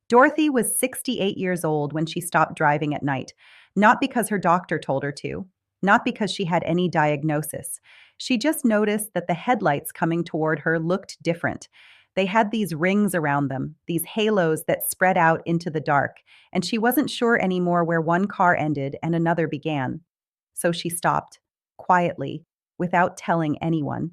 Dorothy was 68 years old when she stopped driving at night, not because her doctor told her to, not because she had any diagnosis. She just noticed that the headlights coming toward her looked different. They had these rings around them, these halos that spread out into the dark, and she wasn't sure anymore where one car ended and another began. So she stopped, quietly, without telling anyone.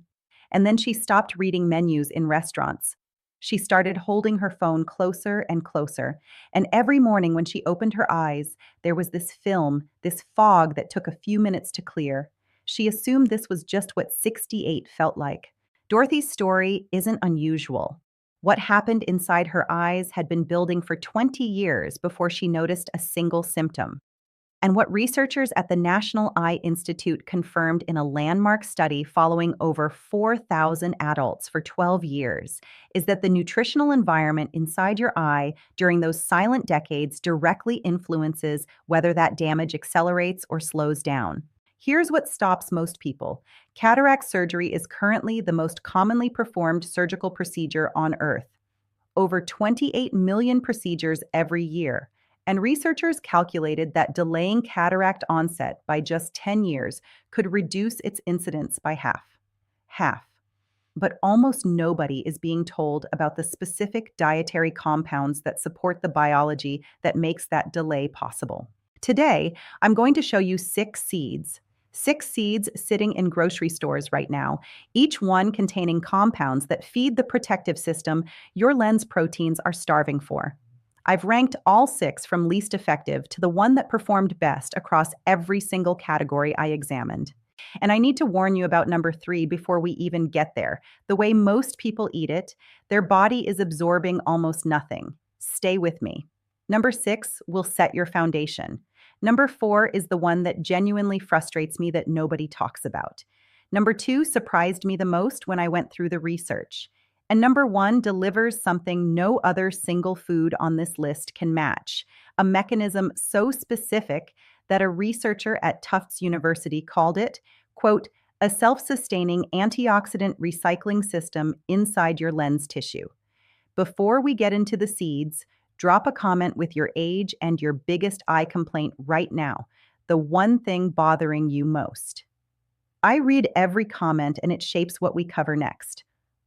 And then she stopped reading menus in restaurants. She started holding her phone closer and closer, and every morning when she opened her eyes, there was this film, this fog that took a few minutes to clear. She assumed this was just what 68 felt like. Dorothy's story isn't unusual. What happened inside her eyes had been building for 20 years before she noticed a single symptom. And what researchers at the National Eye Institute confirmed in a landmark study following over 4,000 adults for 12 years is that the nutritional environment inside your eye during those silent decades directly influences whether that damage accelerates or slows down. Here's what stops most people. Cataract surgery is currently the most commonly performed surgical procedure on Earth. Over 28 million procedures every year. And researchers calculated that delaying cataract onset by just 10 years could reduce its incidence by half. Half. But almost nobody is being told about the specific dietary compounds that support the biology that makes that delay possible. Today, I'm going to show you 6 seeds. 6 seeds sitting in grocery stores right now, each one containing compounds that feed the protective system your lens proteins are starving for. I've ranked all 6 from least effective to the one that performed best across every single category I examined. And I need to warn you about number 3 before we even get there. The way most people eat it, their body is absorbing almost nothing. Stay with me. Number 6 will set your foundation. Number 4 is the one that genuinely frustrates me that nobody talks about. Number 2 surprised me the most when I went through the research. And number 1 delivers something no other single food on this list can match, a mechanism so specific that a researcher at Tufts University called it, quote, a self-sustaining antioxidant recycling system inside your lens tissue. Before we get into the seeds, drop a comment with your age and your biggest eye complaint right now, the one thing bothering you most. I read every comment and it shapes what we cover next.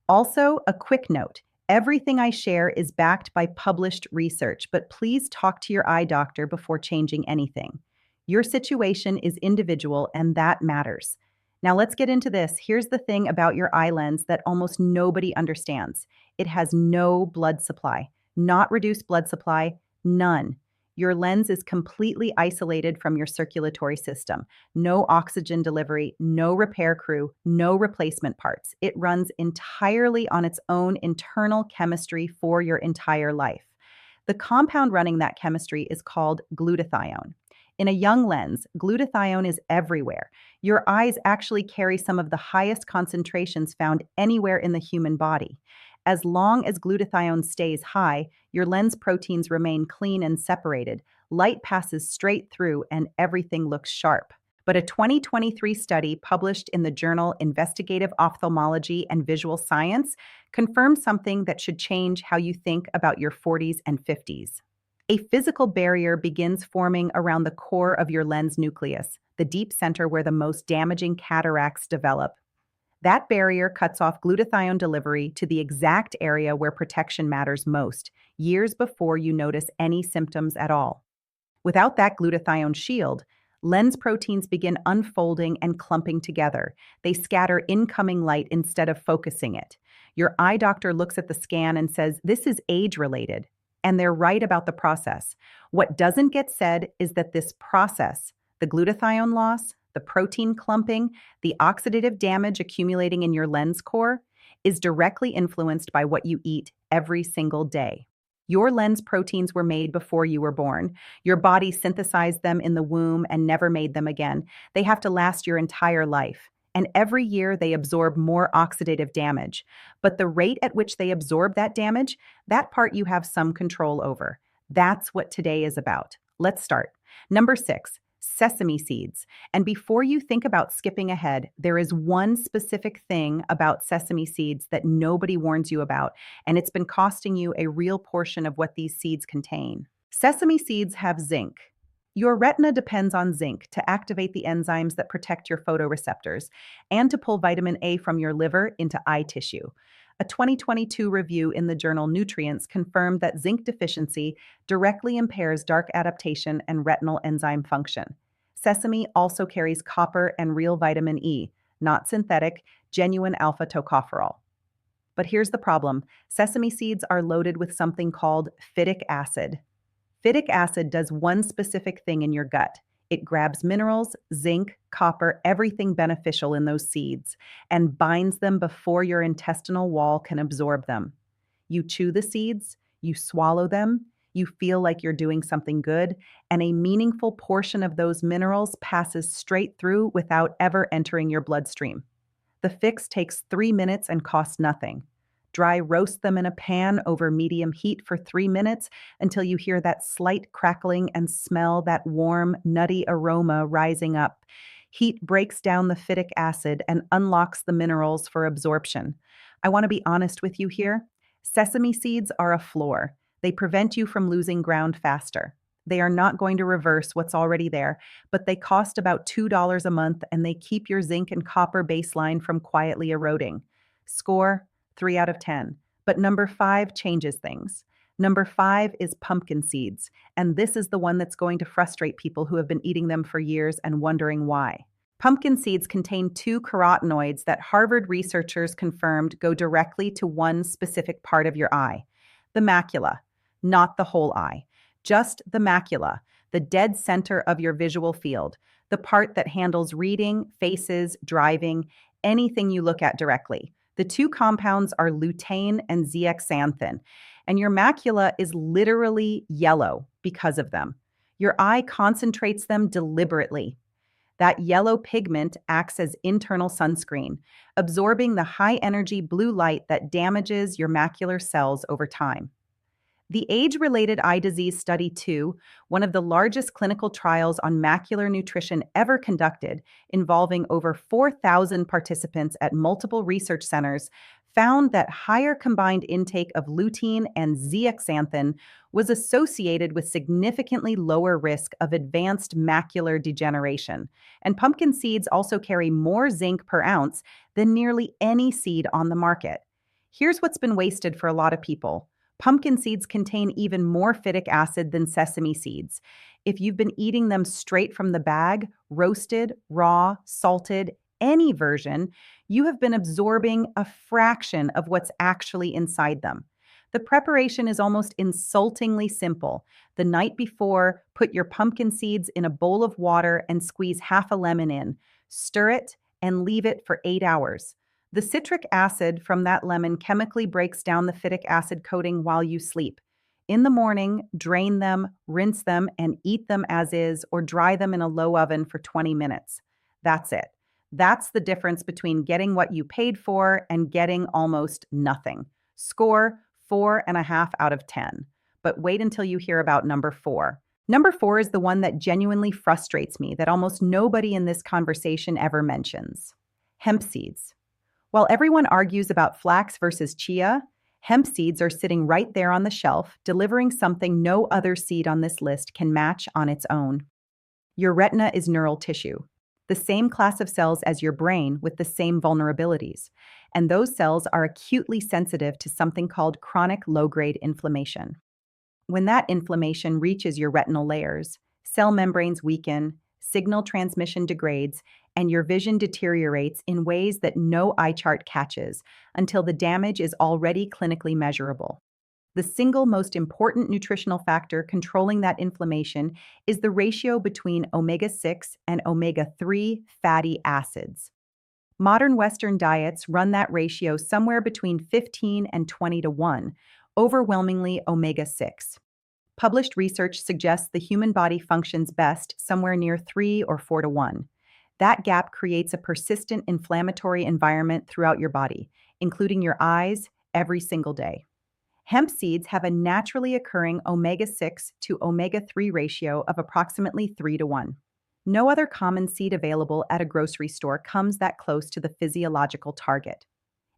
Also, a quick note. Everything I share is backed by published research, but please talk to your eye doctor before changing anything. Your situation is individual, and that matters. Now let's get into this. Here's the thing about your eye lens that almost nobody understands. It has no blood supply, not reduced blood supply, none. Your lens is completely isolated from your circulatory system. No oxygen delivery, no repair crew, no replacement parts. It runs entirely on its own internal chemistry for your entire life. The compound running that chemistry is called glutathione. In a young lens, glutathione is everywhere. Your eyes actually carry some of the highest concentrations found anywhere in the human body. As long as glutathione stays high, your lens proteins remain clean and separated. Light passes straight through and everything looks sharp. But a 2023 study published in the journal Investigative Ophthalmology and Visual Science confirmed something that should change how you think about your 40s and 50s. A physical barrier begins forming around the core of your lens nucleus, the deep center where the most damaging cataracts develop. That barrier cuts off glutathione delivery to the exact area where protection matters most, years before you notice any symptoms at all. Without that glutathione shield, lens proteins begin unfolding and clumping together. They scatter incoming light instead of focusing it. Your eye doctor looks at the scan and says, this is age-related. And they're right about the process. What doesn't get said is that this process, the glutathione loss, the protein clumping, the oxidative damage accumulating in your lens core, is directly influenced by what you eat every single day. Your lens proteins were made before you were born. Your body synthesized them in the womb and never made them again. They have to last your entire life. And every year they absorb more oxidative damage. But the rate at which they absorb that damage, that part you have some control over. That's what today is about. Let's start. Number 6. Sesame seeds. And before you think about skipping ahead, there is one specific thing about sesame seeds that nobody warns you about, and it's been costing you a real portion of what these seeds contain. Sesame seeds have zinc. Your retina depends on zinc to activate the enzymes that protect your photoreceptors and to pull vitamin A from your liver into eye tissue. A 2022 review in the journal Nutrients confirmed that zinc deficiency directly impairs dark adaptation and retinal enzyme function. Sesame also carries copper and real vitamin E, not synthetic, genuine alpha tocopherol. But here's the problem: sesame seeds are loaded with something called phytic acid. Phytic acid does one specific thing in your gut. It grabs minerals, zinc, copper, everything beneficial in those seeds, and binds them before your intestinal wall can absorb them. You chew the seeds, you swallow them, you feel like you're doing something good, and a meaningful portion of those minerals passes straight through without ever entering your bloodstream. The fix takes 3 minutes and costs nothing. Dry roast them in a pan over medium heat for 3 minutes until you hear that slight crackling and smell that warm, nutty aroma rising up. Heat breaks down the phytic acid and unlocks the minerals for absorption. I want to be honest with you here. Sesame seeds are a floor. They prevent you from losing ground faster. They are not going to reverse what's already there, but they cost about $2 a month and they keep your zinc and copper baseline from quietly eroding. Score: 3 out of 10. But number 5 changes things. Number 5 is pumpkin seeds, and this is the one that's going to frustrate people who have been eating them for years and wondering why. Pumpkin seeds contain two carotenoids that Harvard researchers confirmed go directly to one specific part of your eye: the macula, not the whole eye, just the macula, the dead center of your visual field, the part that handles reading, faces, driving, anything you look at directly. The two compounds are lutein and zeaxanthin, and your macula is literally yellow because of them. Your eye concentrates them deliberately. That yellow pigment acts as internal sunscreen, absorbing the high-energy blue light that damages your macular cells over time. The Age-Related Eye Disease Study 2, one of the largest clinical trials on macular nutrition ever conducted, involving over 4,000 participants at multiple research centers, found that higher combined intake of lutein and zeaxanthin was associated with significantly lower risk of advanced macular degeneration. And pumpkin seeds also carry more zinc per ounce than nearly any seed on the market. Here's what's been wasted for a lot of people. Pumpkin seeds contain even more phytic acid than sesame seeds. If you've been eating them straight from the bag, roasted, raw, salted, any version, you have been absorbing a fraction of what's actually inside them. The preparation is almost insultingly simple. The night before, put your pumpkin seeds in a bowl of water and squeeze half a lemon in. Stir it and leave it for 8 hours. The citric acid from that lemon chemically breaks down the phytic acid coating while you sleep. In the morning, drain them, rinse them, and eat them as is, or dry them in a low oven for 20 minutes. That's it. That's the difference between getting what you paid for and getting almost nothing. Score: 4.5 out of 10. But wait until you hear about number 4. Number 4 is the one that genuinely frustrates me, that almost nobody in this conversation ever mentions: hemp seeds. While everyone argues about flax versus chia, hemp seeds are sitting right there on the shelf, delivering something no other seed on this list can match on its own. Your retina is neural tissue, the same class of cells as your brain with the same vulnerabilities, and those cells are acutely sensitive to something called chronic low-grade inflammation. When that inflammation reaches your retinal layers, cell membranes weaken, signal transmission degrades, and your vision deteriorates in ways that no eye chart catches until the damage is already clinically measurable. The single most important nutritional factor controlling that inflammation is the ratio between omega-6 and omega-3 fatty acids. Modern Western diets run that ratio somewhere between 15 and 20 to 1, overwhelmingly omega-6. Published research suggests the human body functions best somewhere near 3 or 4 to 1. That gap creates a persistent inflammatory environment throughout your body, including your eyes, every single day. Hemp seeds have a naturally occurring omega-6 to omega-3 ratio of approximately 3 to 1. No other common seed available at a grocery store comes that close to the physiological target.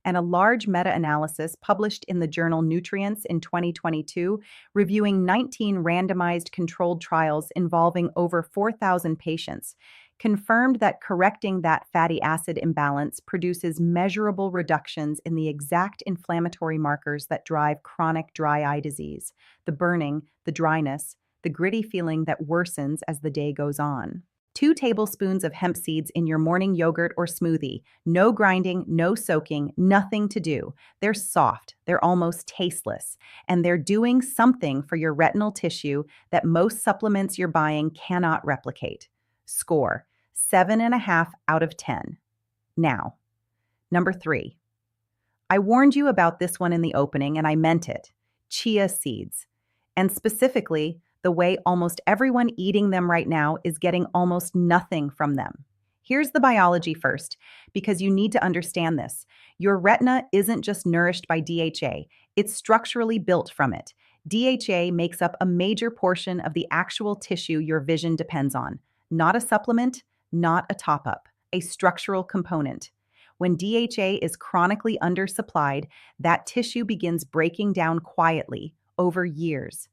And a large meta analysis published in the journal Nutrients in 2022, reviewing 19 randomized controlled trials involving over 4,000 patients, confirmed that correcting that fatty acid imbalance produces measurable reductions in the exact inflammatory markers that drive chronic dry eye disease: the burning, the dryness, the gritty feeling that worsens as the day goes on. 2 tablespoons of hemp seeds in your morning yogurt or smoothie. No grinding, no soaking, nothing to do. They're soft, they're almost tasteless, and they're doing something for your retinal tissue that most supplements you're buying cannot replicate. Score 7.5 out of 10. Now, number 3. I warned you about this one in the opening, and I meant it. Chia seeds. And specifically, the way almost everyone eating them right now is getting almost nothing from them. Here's the biology first, because you need to understand this. Your retina isn't just nourished by DHA, it's structurally built from it. DHA makes up a major portion of the actual tissue your vision depends on. Not a supplement, not a top-up, a structural component. When DHA is chronically undersupplied, that tissue begins breaking down quietly over years.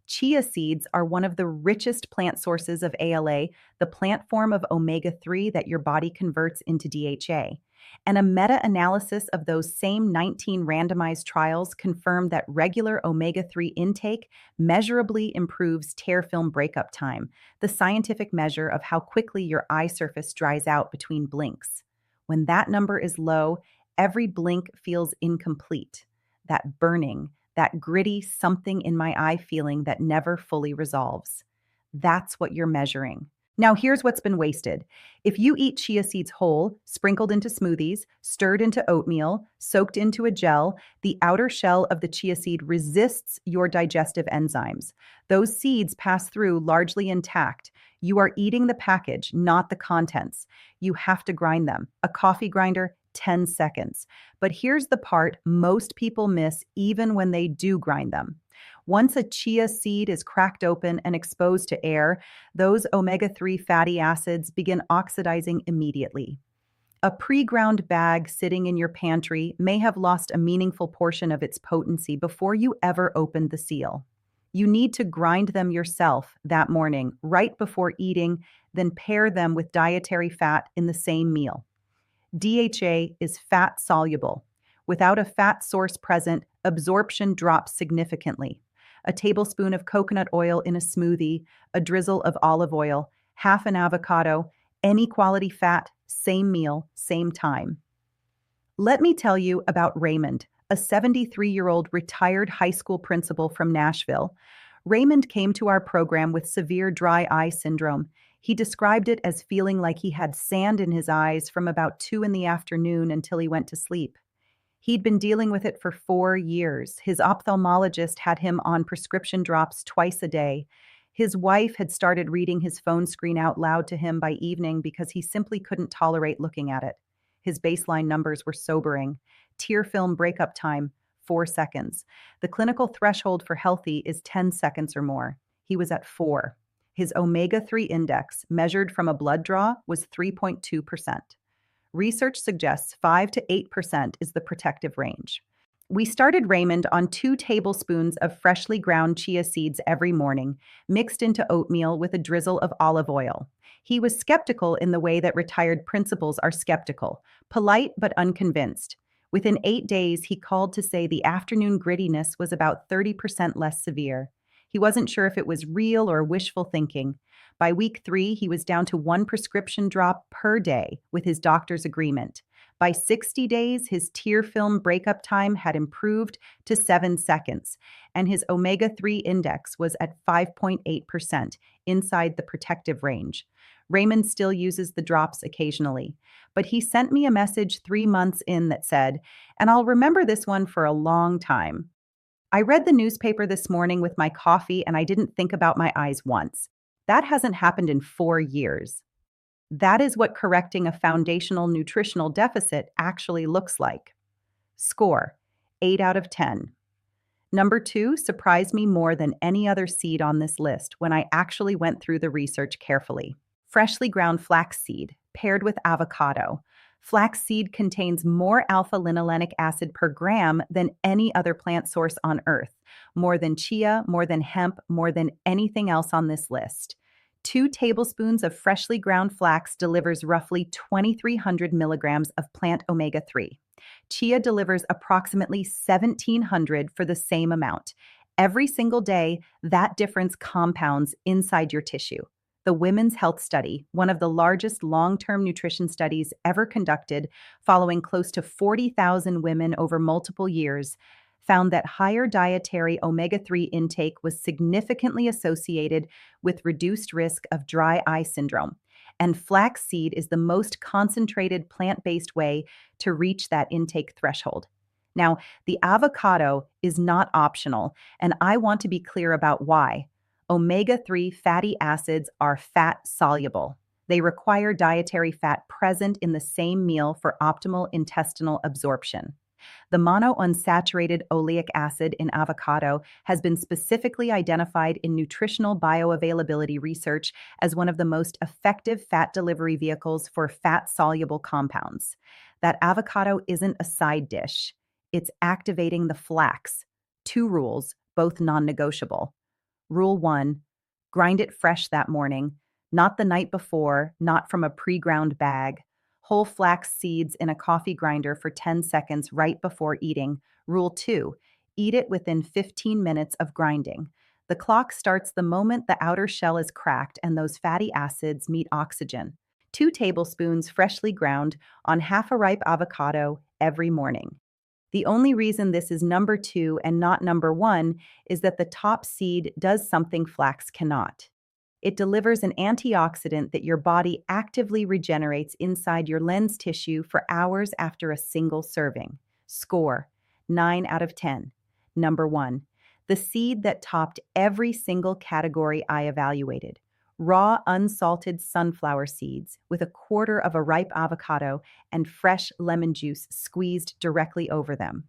Chia seeds are one of the richest plant sources of ALA, the plant form of omega-3 that your body converts into DHA. And a meta-analysis of those same 19 randomized trials confirmed that regular omega-3 intake measurably improves tear film breakup time, the scientific measure of how quickly your eye surface dries out between blinks. When that number is low, every blink feels incomplete. That burning, that gritty something in my eye feeling that never fully resolves. That's what you're measuring. Now, here's what's been wasted. If you eat chia seeds whole, sprinkled into smoothies, stirred into oatmeal, soaked into a gel, the outer shell of the chia seed resists your digestive enzymes. Those seeds pass through largely intact. You are eating the package, not the contents. You have to grind them. A coffee grinder, 10 seconds. But here's the part most people miss even when they do grind them. Once a chia seed is cracked open and exposed to air, those omega-3 fatty acids begin oxidizing immediately. A pre-ground bag sitting in your pantry may have lost a meaningful portion of its potency before you ever opened the seal. You need to grind them yourself that morning, right before eating, then pair them with dietary fat in the same meal. DHA is fat soluble. Without a fat source present, absorption drops significantly. A tablespoon of coconut oil in a smoothie, a drizzle of olive oil, half an avocado, any quality fat, same meal, same time. Let me tell you about Raymond, a 73-year-old retired high school principal from Nashville. Raymond came to our program with severe dry eye syndrome. He described it as feeling like he had sand in his eyes from about 2 in the afternoon until he went to sleep. He'd been dealing with it for 4 years. His ophthalmologist had him on prescription drops twice a day. His wife had started reading his phone screen out loud to him by evening because he simply couldn't tolerate looking at it. His baseline numbers were sobering. Tear film breakup time, 4 seconds. The clinical threshold for healthy is 10 seconds or more. He was at 4. His omega-3 index, measured from a blood draw, was 3.2%. Research suggests 5 to 8% is the protective range. We started Raymond on 2 tablespoons of freshly ground chia seeds every morning, mixed into oatmeal with a drizzle of olive oil. He was skeptical in the way that retired principals are skeptical, polite but unconvinced. Within 8 days, he called to say the afternoon grittiness was about 30% less severe. He wasn't sure if it was real or wishful thinking. By week 3, he was down to 1 prescription drop per day with his doctor's agreement. By 60 days, his tear film breakup time had improved to 7 seconds, and his omega-3 index was at 5.8%, inside the protective range. Raymond still uses the drops occasionally, but he sent me a message 3 months in that said, "And I'll remember this one for a long time. I read the newspaper this morning with my coffee and I didn't think about my eyes once. That hasn't happened in 4 years." That is what correcting a foundational nutritional deficit actually looks like. Score, 8 out of 10. Number 2 surprised me more than any other seed on this list when I actually went through the research carefully. freshly ground flaxseed paired with avocado. Flaxseed contains more alpha-linolenic acid per gram than any other plant source on Earth, more than chia, more than hemp, more than anything else on this list. 2 tablespoons of freshly ground flax delivers roughly 2,300 milligrams of plant omega-3. Chia delivers approximately 1,700 for the same amount. Every single day, that difference compounds inside your tissue. The Women's Health Study, one of the largest long-term nutrition studies ever conducted, following close to 40,000 women over multiple years, found that higher dietary omega-3 intake was significantly associated with reduced risk of dry eye syndrome. And flaxseed is the most concentrated plant-based way to reach that intake threshold. Now, the avocado is not optional, and I want to be clear about why. Omega-3 fatty acids are fat soluble. They require dietary fat present in the same meal for optimal intestinal absorption. The monounsaturated oleic acid in avocado has been specifically identified in nutritional bioavailability research as one of the most effective fat delivery vehicles for fat-soluble compounds. That avocado isn't a side dish. It's activating the flax. 2 rules, both non-negotiable. Rule 1, grind it fresh that morning, not the night before, not from a pre-ground bag. Whole flax seeds in a coffee grinder for 10 seconds right before eating. Rule 2, eat it within 15 minutes of grinding. The clock starts the moment the outer shell is cracked and those fatty acids meet oxygen. 2 tablespoons freshly ground on half a ripe avocado every morning. The only reason this is number 2 and not number 1 is that the top seed does something flax cannot. It delivers an antioxidant that your body actively regenerates inside your lens tissue for hours after a single serving. Score: 9 out of 10. Number 1, the seed that topped every single category I evaluated. Raw, unsalted sunflower seeds with a quarter of a ripe avocado and fresh lemon juice squeezed directly over them.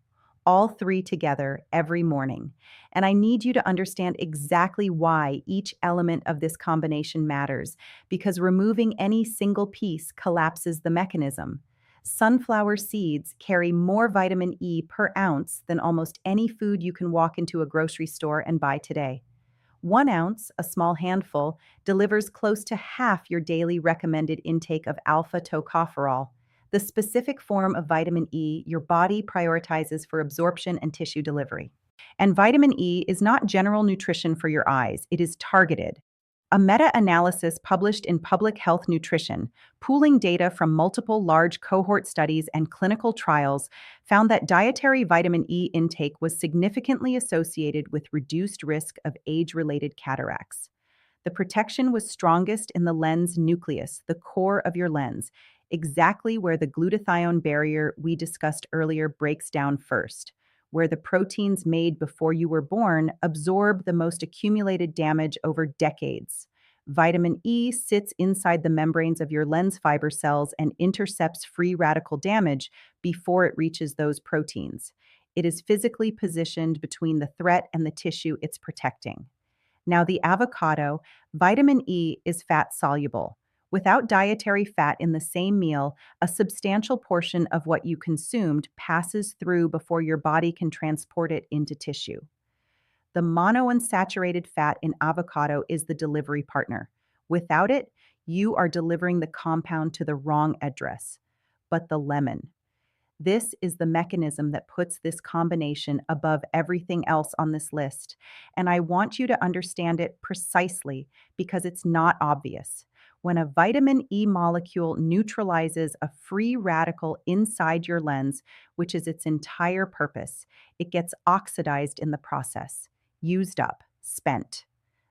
All 3 together every morning. And I need you to understand exactly why each element of this combination matters, because removing any single piece collapses the mechanism. Sunflower seeds carry more vitamin E per ounce than almost any food you can walk into a grocery store and buy today. 1 ounce, a small handful, delivers close to half your daily recommended intake of alpha-tocopherol, the specific form of vitamin E your body prioritizes for absorption and tissue delivery. And vitamin E is not general nutrition for your eyes, it is targeted. A meta-analysis published in Public Health Nutrition, pooling data from multiple large cohort studies and clinical trials, found that dietary vitamin E intake was significantly associated with reduced risk of age-related cataracts. The protection was strongest in the lens nucleus, the core of your lens, exactly where the glutathione barrier we discussed earlier breaks down first, where the proteins made before you were born absorb the most accumulated damage over decades. Vitamin E sits inside the membranes of your lens fiber cells and intercepts free radical damage before it reaches those proteins. It is physically positioned between the threat and the tissue it's protecting. Now, the avocado, vitamin E is fat soluble. Without dietary fat in the same meal, a substantial portion of what you consumed passes through before your body can transport it into tissue. The monounsaturated fat in avocado is the delivery partner. Without it, you are delivering the compound to the wrong address. But the lemon. This is the mechanism that puts this combination above everything else on this list. And I want you to understand it precisely because it's not obvious. When a vitamin E molecule neutralizes a free radical inside your lens, which is its entire purpose, it gets oxidized in the process, used up, spent.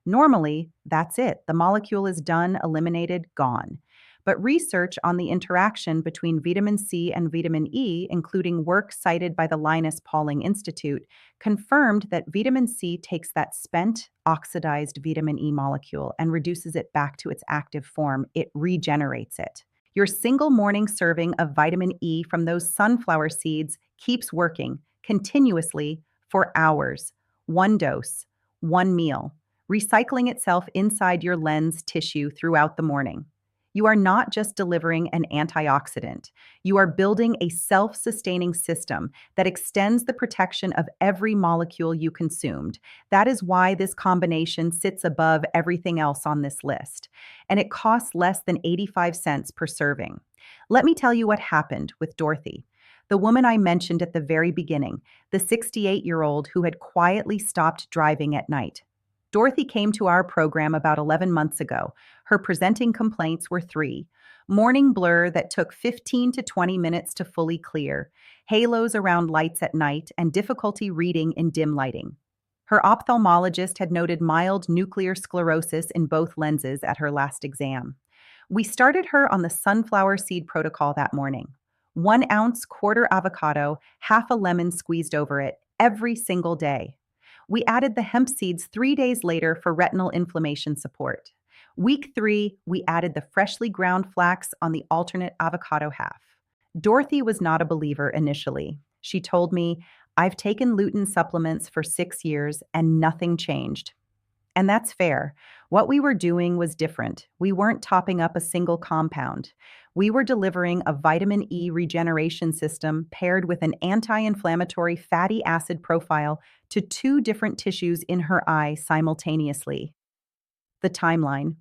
Normally, that's it. The molecule is done, eliminated, gone. But research on the interaction between vitamin C and vitamin E, including work cited by the Linus Pauling Institute, confirmed that vitamin C takes that spent, oxidized vitamin E molecule and reduces it back to its active form. It regenerates it. Your single morning serving of vitamin E from those sunflower seeds keeps working continuously for hours. 1 dose, 1 meal, recycling itself inside your lens tissue throughout the morning. You are not just delivering an antioxidant. You are building a self-sustaining system that extends the protection of every molecule you consumed. That is why this combination sits above everything else on this list. And it costs less than 85 cents per serving. Let me tell you what happened with Dorothy, the woman I mentioned at the very beginning, the 68-year-old who had quietly stopped driving at night. Dorothy came to our program about 11 months ago. Her presenting complaints were three: morning blur that took 15 to 20 minutes to fully clear, halos around lights at night, and difficulty reading in dim lighting. Her ophthalmologist had noted mild nuclear sclerosis in both lenses at her last exam. We started her on the sunflower seed protocol that morning. 1 ounce quarter avocado, half a lemon squeezed over it, every single day. We added the hemp seeds 3 days later for retinal inflammation support. Week 3, we added the freshly ground flax on the alternate avocado half. Dorothy was not a believer initially. She told me, "I've taken lutein supplements for 6 years and nothing changed." And that's fair. What we were doing was different. We weren't topping up a single compound. We were delivering a vitamin E regeneration system paired with an anti-inflammatory fatty acid profile to 2 different tissues in her eye simultaneously. The timeline.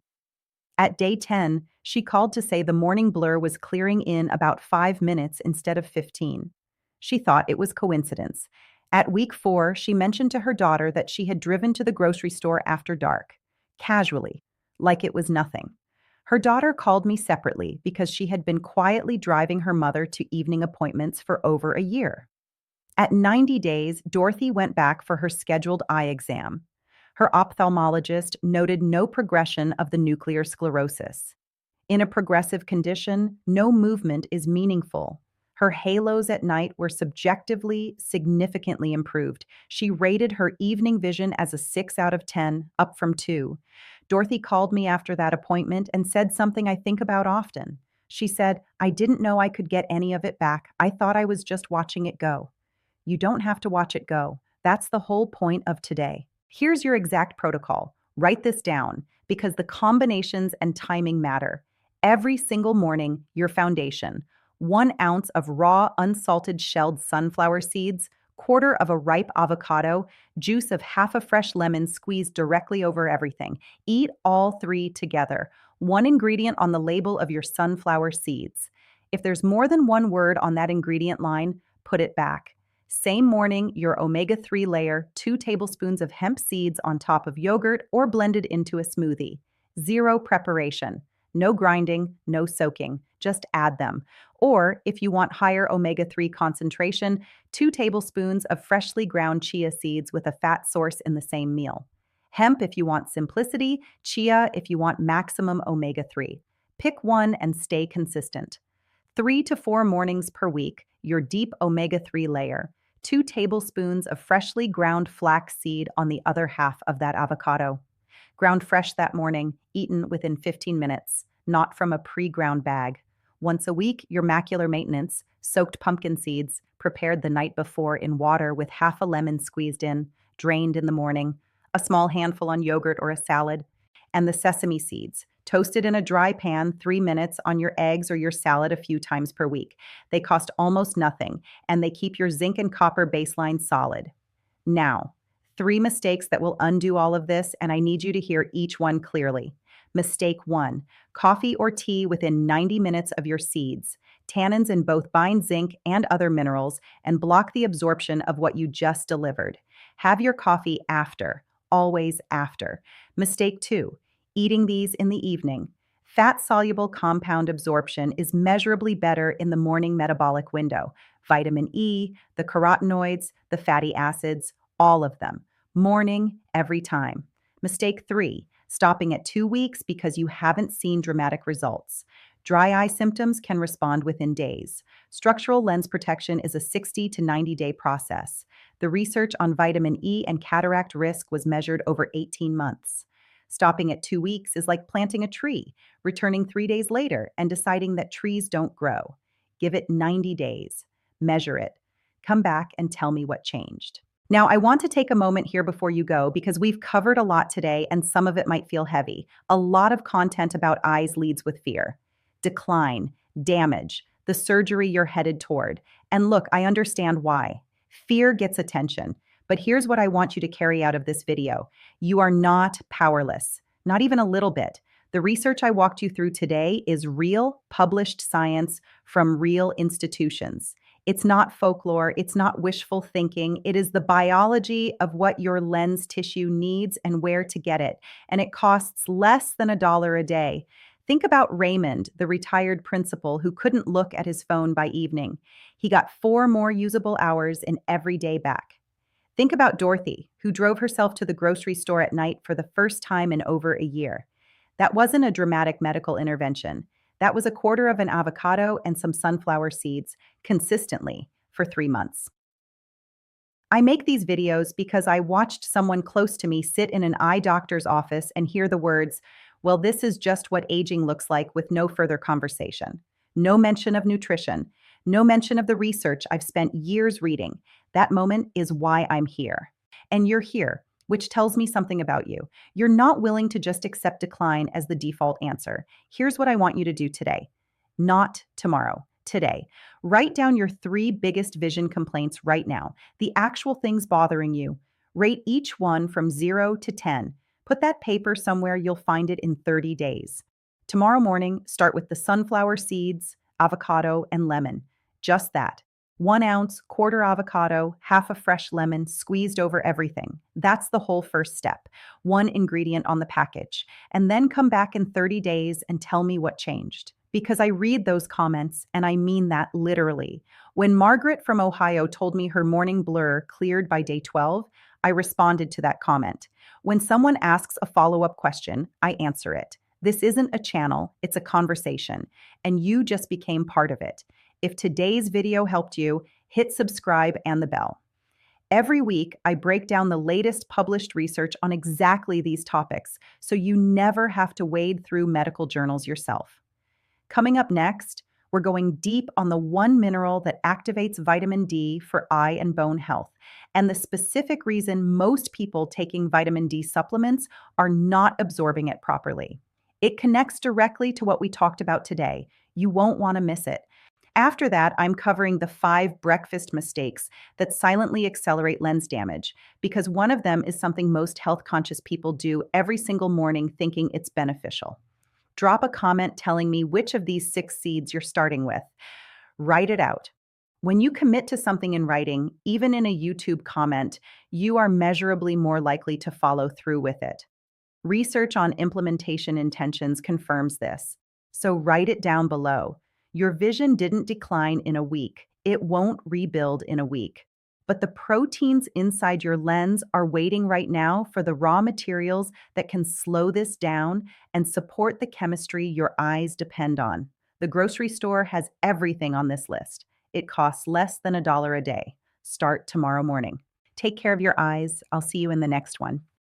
At day 10, she called to say the morning blur was clearing in about 5 minutes instead of 15. She thought it was coincidence. At week 4, she mentioned to her daughter that she had driven to the grocery store after dark, casually, like it was nothing. Her daughter called me separately because she had been quietly driving her mother to evening appointments for over a year. At 90 days, Dorothy went back for her scheduled eye exam. Her ophthalmologist noted no progression of the nuclear sclerosis. In a progressive condition, no movement is meaningful. Her halos at night were subjectively significantly improved. She rated her evening vision as a 6 out of 10, up from 2. Dorothy called me after that appointment and said something I think about often. She said, "I didn't know I could get any of it back. I thought I was just watching it go." You don't have to watch it go. That's the whole point of today. Here's your exact protocol. Write this down because the combinations and timing matter. Every single morning, your foundation: 1 ounce of raw, unsalted shelled sunflower seeds, quarter of a ripe avocado, juice of half a fresh lemon squeezed directly over everything. Eat all 3 together. 1 ingredient on the label of your sunflower seeds. If there's more than 1 word on that ingredient line, put it back. Same morning, your omega-3 layer, 2 tablespoons of hemp seeds on top of yogurt or blended into a smoothie. 0 preparation. No grinding, no soaking. Just add them. Or, if you want higher omega-3 concentration, 2 tablespoons of freshly ground chia seeds with a fat source in the same meal. Hemp if you want simplicity, chia if you want maximum omega-3. Pick one and stay consistent. 3 to 4 mornings per week, your deep omega-3 layer. 2 tablespoons of freshly ground flax seed on the other half of that avocado. Ground fresh that morning, eaten within 15 minutes, not from a pre-ground bag. Once a week, your macular maintenance: soaked pumpkin seeds, prepared the night before in water with half a lemon squeezed in, drained in the morning, a small handful on yogurt or a salad, and the sesame seeds, toasted in a dry pan 3 minutes on your eggs or your salad a few times per week. They cost almost nothing, and they keep your zinc and copper baseline solid. Now, 3 mistakes that will undo all of this, and I need you to hear each one clearly. Mistake 1: coffee or tea within 90 minutes of your seeds. Tannins in both bind zinc and other minerals and block the absorption of what you just delivered. Have your coffee after, always after. Mistake 2: eating these in the evening. Fat-soluble compound absorption is measurably better in the morning metabolic window. Vitamin E, the carotenoids, the fatty acids, all of them. Morning, every time. Mistake 3: stopping at 2 weeks because you haven't seen dramatic results. Dry eye symptoms can respond within days. Structural lens protection is a 60 to 90-day process. The research on vitamin E and cataract risk was measured over 18 months. Stopping at 2 weeks is like planting a tree, returning 3 days later and deciding that trees don't grow. Give it 90 days. Measure it. Come back and tell me what changed. Now, I want to take a moment here before you go because we've covered a lot today and some of it might feel heavy. A lot of content about eyes leads with fear. decline, damage, the surgery you're headed toward. And look, I understand why. Fear gets attention. But here's what I want you to carry out of this video. You are not powerless, not even a little bit. The research I walked you through today is real, published science from real institutions. It's not folklore, it's not wishful thinking. It is the biology of what your lens tissue needs and where to get it. And it costs less than $1 a day. Think about Raymond, the retired principal who couldn't look at his phone by evening. He got 4 more usable hours in every day back. Think about Dorothy, who drove herself to the grocery store at night for the first time in over a year. That wasn't a dramatic medical intervention. That was a quarter of an avocado and some sunflower seeds consistently for 3 months. I make these videos because I watched someone close to me sit in an eye doctor's office and hear the words, "Well, this is just what aging looks like," with no further conversation. No mention of nutrition. No mention of the research I've spent years reading. That moment is why I'm here. And you're here, which tells me something about you. You're not willing to just accept decline as the default answer. Here's what I want you to do today. Not tomorrow, today. Write down your 3 biggest vision complaints right now, the actual things bothering you. Rate each one from 0 to 10. Put that paper somewhere you'll find it in 30 days. Tomorrow morning, start with the sunflower seeds, avocado, and lemon. Just that. 1 ounce, quarter avocado, half a fresh lemon squeezed over everything. That's the whole first step. 1 ingredient on the package. And then come back in 30 days and tell me what changed. Because I read those comments and I mean that literally. When Margaret from Ohio told me her morning blur cleared by day 12, I responded to that comment. When someone asks a follow-up question, I answer it. This isn't a channel, it's a conversation, and you just became part of it. If today's video helped you, hit subscribe and the bell. Every week, I break down the latest published research on exactly these topics, so you never have to wade through medical journals yourself. Coming up next, we're going deep on the one mineral that activates vitamin D for eye and bone health, and the specific reason most people taking vitamin D supplements are not absorbing it properly. It connects directly to what we talked about today. You won't want to miss it. After that, I'm covering the 5 breakfast mistakes that silently accelerate lens damage, because one of them is something most health-conscious people do every single morning thinking it's beneficial. Drop a comment telling me which of these 6 seeds you're starting with. Write it out. When you commit to something in writing, even in a YouTube comment, you are measurably more likely to follow through with it. Research on implementation intentions confirms this. So write it down below. Your vision didn't decline in a week. It won't rebuild in a week. But the proteins inside your lens are waiting right now for the raw materials that can slow this down and support the chemistry your eyes depend on. The grocery store has everything on this list. It costs less than $1 a day. Start tomorrow morning. Take care of your eyes. I'll see you in the next one.